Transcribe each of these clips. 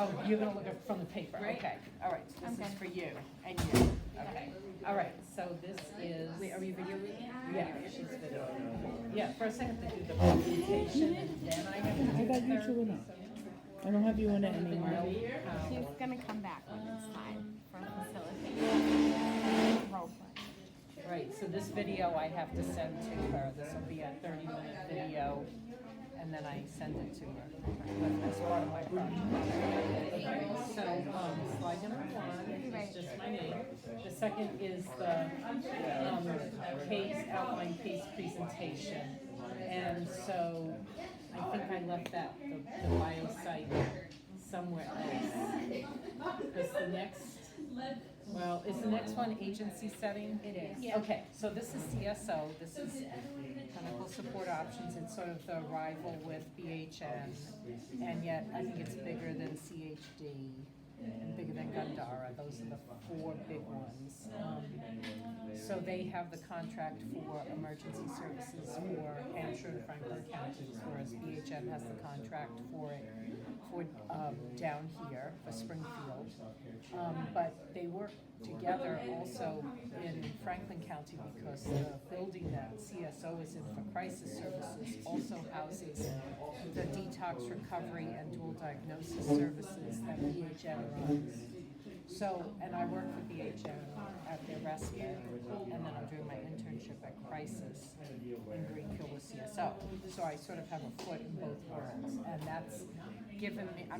Oh, you're gonna look at from the paper, Right. okay, all right, so this Okay. is for you and you, okay, all right, so this is. Wait, are we videoing it? Yeah, she's videoing. Yeah, first I have to do the presentation and then I have to do I the got you two in therapy. it. I don't have you in it anymore. He's gonna come back when it's time for facilitator role play. Right, so this video I have to send to her, this will be a 30-minute video, and then I send it to her as part of my project. Okay, so, slide number one is just my name. The second is the, case, outline case presentation. And so, I think I left that, the bio site somewhere else. Because the next, well, is the next one agency setting? It is. Yeah. Okay, so this is CSO, this is clinical support options, it's sort of the rival with BHN, and yet I think it's bigger than CHD and bigger than Gandara, those are the four big ones. So they have the contract for emergency services for Hampshire and Franklin counties, whereas BHN has the contract for it for down here for Springfield. But they work together also in Franklin County because the building that CSO is in for crisis services also houses the detox recovery and dual diagnosis services that BHN runs. So, and I work for BHN at their respite, and then I'm doing my internship at Crisis in Greenfield with CSO. So I sort of have a foot in both worlds, and that's given me, I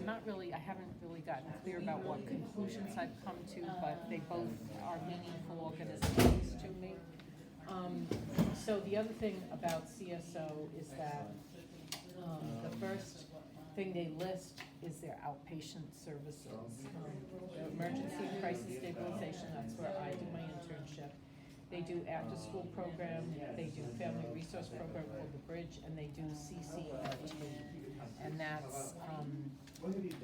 haven't really gotten clear about what conclusions I've come to, but they both are meaningful organizations to me. So the other thing about CSO is that the first thing they list is their outpatient services. The emergency and crisis stabilization, that's where I do my internship. They do after-school program, they do family resource program called The Bridge, and they do CCRT. And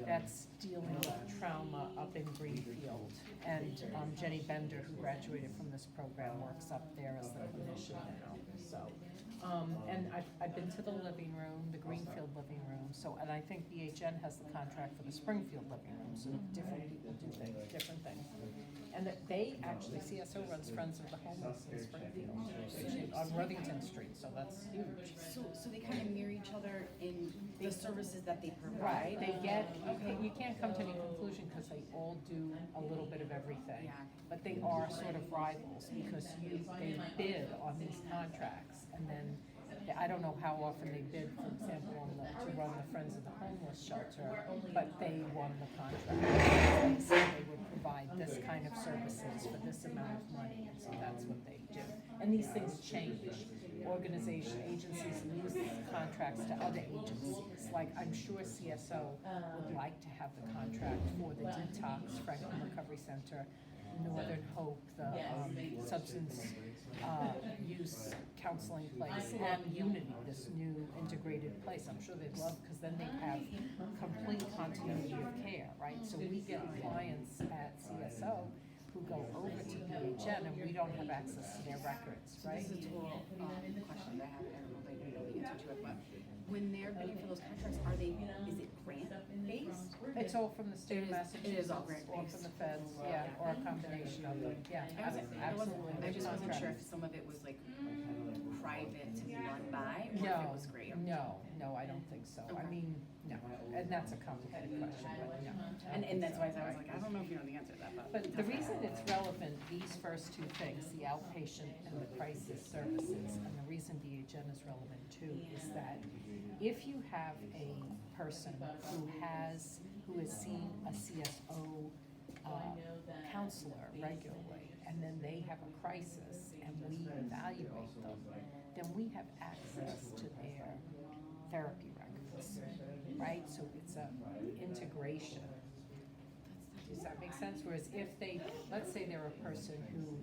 that's dealing with trauma up in Greenfield. And Jenny Bender, who graduated from this program, works up there as the clinician now, so. And I've been to the living room, the Greenfield living room, so, and I think BHN has the contract for the Springfield living room, so different people do things, different things. And that they actually, CSO runs Friends of the Homeless in Springfield, on Worthington Street, so that's huge. So they kind of mirror each other in the services that they provide. Right, they get, you can't come to any conclusion because they all do a little bit of everything. Yeah. But they are sort of rivals because they bid on these contracts, and then I don't know how often they bid, for example, to run the Friends of the Homeless shelter, but they won the contract. They said they would provide this kind of services for this amount of money, and so that's what they do. And these things change. Agencies lose contracts to other agencies. Like, I'm sure CSO would like to have the contract for the Detox Franklin Recovery Center, Northern Hope, the substance use counseling place, and Unity, this new integrated place. I'm sure they'd love, because then they'd have complete continuity of care, right? So we get clients at CSO who go over to BHN and we don't have access to their records, right? This is a total question that I have. I don't know if I know the answer to it, but when they're bidding for those contracts, is it grant based? It's all from the state of Massachusetts. It is all grant Or based. from the feds, yeah, or a combination of them, yeah, absolutely. I just wasn't sure Contracts. if some of it was like private to be run by, or if it was great. No, I don't think so. I Okay. mean, no, and that's a complicated question, but no. And that's why I was like, I don't know if you know the answer to that, But the reason it's relevant, these first two things, the outpatient and the crisis services, and the reason BHN is relevant too, is that if you have a person who is seeing a CSO counselor regularly, and then they have a crisis, and we evaluate them, then we have access to their therapy records, right? So it's a integration. Does that make sense? Whereas if let's say they're a person who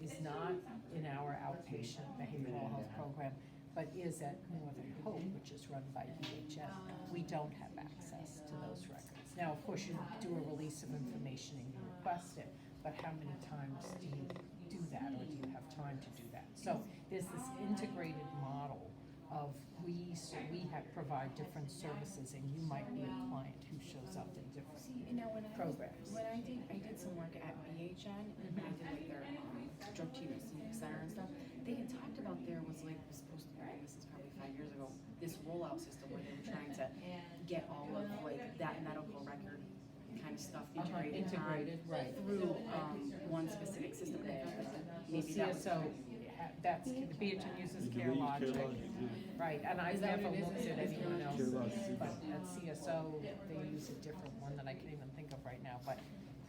is not in our outpatient behavioral health program, but is at Northern Hope, which is run by BHN, we don't have access to those records. Now, of course, you do a release of information and you request it, but how many times do you do that, or do you have time to do that? So there's this integrated model we have provide different services, and you might be a client who shows up in different See, and now when programs. when I did some work at BHN, and I did like their drug treatment center and stuff, they had talked about there was supposed to be, this is probably 5 years ago, this rollout system where they were trying to get all of like that medical record kind of stuff integrated right. through one specific system. And I thought that maybe that was CSO, that's, the BHN uses CareLogic, right, and I've Is that never what it is? looked at anyone else, CareLogic. but at CSO, they use a different one that I can't even think of right now, but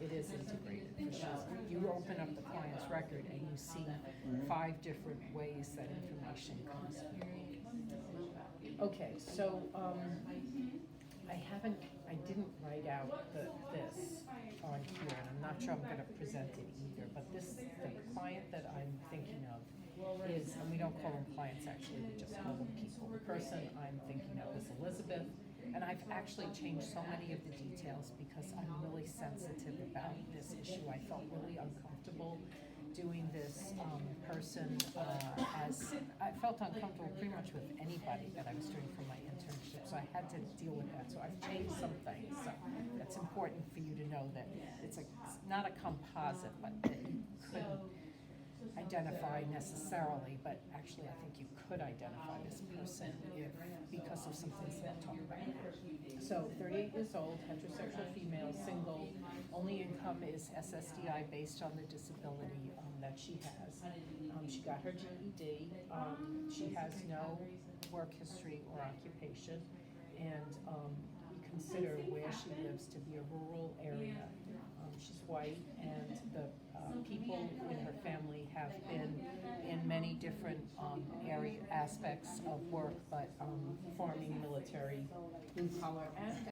it is integrated for sure. You open up the client's record and you see 5 different ways that information comes in. Okay, so, I didn't write out this on here, and I'm not sure I'm gonna present it either, but the client that I'm thinking of is, and we don't call them clients actually, we just call them people. The person I'm thinking of is Elizabeth, and I've actually changed so many of the details because I'm really sensitive about this issue. I felt really uncomfortable doing this person I felt uncomfortable pretty much with anybody that I was doing for my internship, so I had to deal with that. So I've changed some things, so that's important for you to know that it's not a composite, but that you couldn't identify necessarily, but actually I think you could identify this person because of some things that I'll talk about. So 38 years old, heterosexual female, single, only income is SSDI based on the disability that she has. She got her GED, she has no work history or occupation, and we consider where she lives to be a rural area. She's white, and the people in her family have been in many different aspects of work, but farming, military, blue collar, and